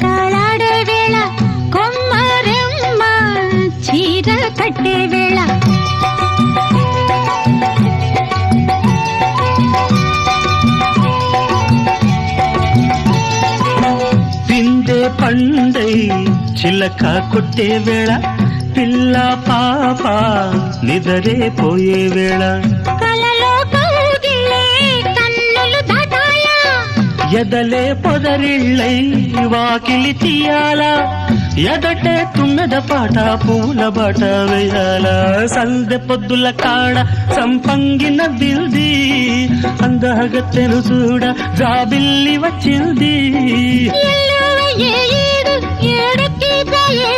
కాలాడే వేళ కొమ్మరెమ్మ చీర కట్టే వేళ పిందే పండై చిలక కొట్టే వేళ పిల్ల పాప నిదరే పోయే వేళ కలలో కౌగిలే కన్నులు దాటాయా ఎదలే పొదరిళ్ళై వాకిలి తీయాల ఎదటే తుమ్మెద పాట పూల బాట వేయాల సందె పొద్దుల కాడ సంపంగిన బిల్ది అందగత్తెను చూడ జాబిల్లి వచ్చింది ఏడుకి పోయే